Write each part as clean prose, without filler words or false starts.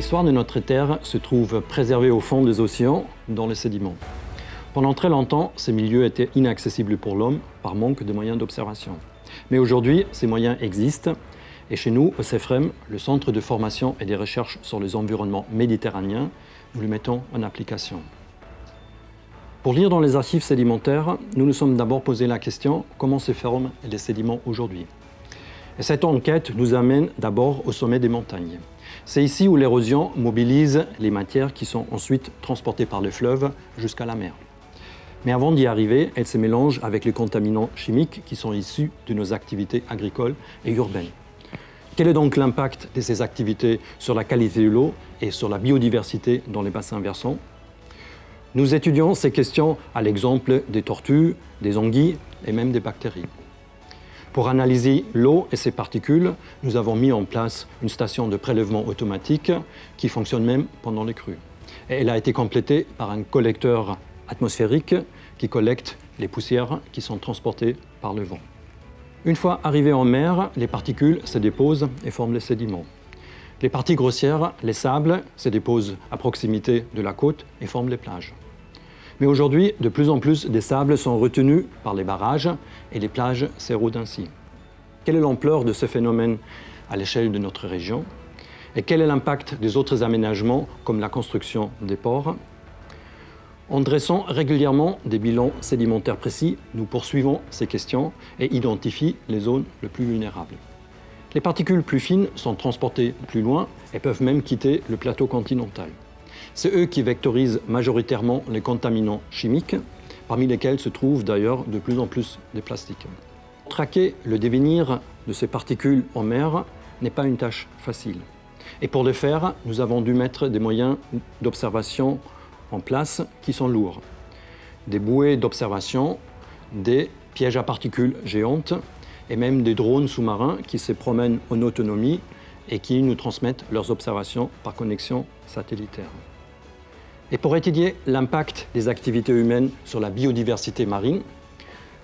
L'histoire de notre Terre se trouve préservée au fond des océans, dans les sédiments. Pendant très longtemps, ces milieux étaient inaccessibles pour l'homme par manque de moyens d'observation. Mais aujourd'hui, ces moyens existent et chez nous, au CEFREM, le Centre de formation et des recherches sur les environnements méditerranéens, nous le mettons en application. Pour lire dans les archives sédimentaires, nous nous sommes d'abord posé la question comment se forment les sédiments aujourd'hui. Et cette enquête nous amène d'abord au sommet des montagnes. C'est ici où l'érosion mobilise les matières qui sont ensuite transportées par le fleuve jusqu'à la mer. Mais avant d'y arriver, elles se mélangent avec les contaminants chimiques qui sont issus de nos activités agricoles et urbaines. Quel est donc l'impact de ces activités sur la qualité de l'eau et sur la biodiversité dans les bassins versants? Nous étudions ces questions à l'exemple des tortues, des anguilles et même des bactéries. Pour analyser l'eau et ses particules, nous avons mis en place une station de prélèvement automatique qui fonctionne même pendant les crues. Et elle a été complétée par un collecteur atmosphérique qui collecte les poussières qui sont transportées par le vent. Une fois arrivées en mer, les particules se déposent et forment les sédiments. Les parties grossières, les sables, se déposent à proximité de la côte et forment les plages. Mais aujourd'hui, de plus en plus des sables sont retenus par les barrages et les plages s'érodent ainsi. Quelle est l'ampleur de ce phénomène à l'échelle de notre région? Et quel est l'impact des autres aménagements comme la construction des ports? En dressant régulièrement des bilans sédimentaires précis, nous poursuivons ces questions et identifions les zones les plus vulnérables. Les particules plus fines sont transportées plus loin et peuvent même quitter le plateau continental. C'est eux qui vectorisent majoritairement les contaminants chimiques, parmi lesquels se trouvent d'ailleurs de plus en plus des plastiques. Traquer le devenir de ces particules en mer n'est pas une tâche facile. Et pour le faire, nous avons dû mettre des moyens d'observation en place qui sont lourds. Des bouées d'observation, des pièges à particules géantes et même des drones sous-marins qui se promènent en autonomie et qui nous transmettent leurs observations par connexion satellitaire. Et pour étudier l'impact des activités humaines sur la biodiversité marine,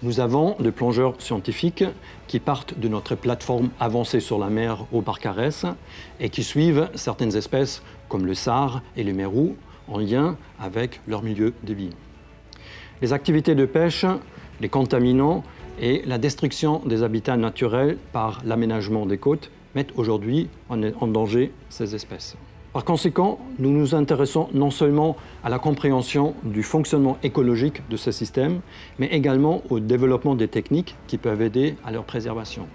nous avons des plongeurs scientifiques qui partent de notre plateforme avancée sur la mer au Barcarès et qui suivent certaines espèces comme le sard et le mérou en lien avec leur milieu de vie. Les activités de pêche, les contaminants et la destruction des habitats naturels par l'aménagement des côtes mettent aujourd'hui en danger ces espèces. Par conséquent, nous nous intéressons non seulement à la compréhension du fonctionnement écologique de ce système, mais également au développement des techniques qui peuvent aider à leur préservation.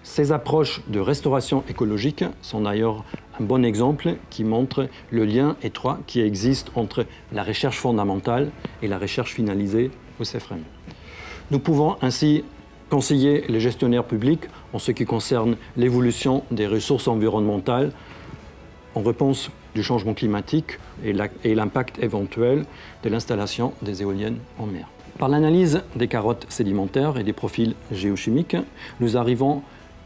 Ces approches de restauration écologique sont d'ailleurs un bon exemple qui montre le lien étroit qui existe entre la recherche fondamentale et la recherche finalisée au CEFREM. Nous pouvons ainsi conseiller les gestionnaires publics en ce qui concerne l'évolution des ressources environnementales en réponse du changement climatique et l'impact éventuel de l'installation des éoliennes en mer. Par l'analyse des carottes sédimentaires et des profils géochimiques, nous arrivons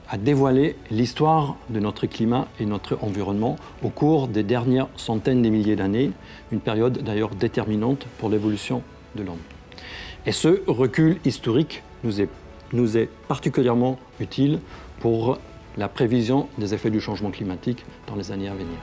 à dévoiler l'histoire de notre climat et notre environnement au cours des dernières centaines de milliers d'années, une période d'ailleurs déterminante pour l'évolution de l'homme. Et ce recul historique nous est particulièrement utile pour la prévision des effets du changement climatique dans les années à venir.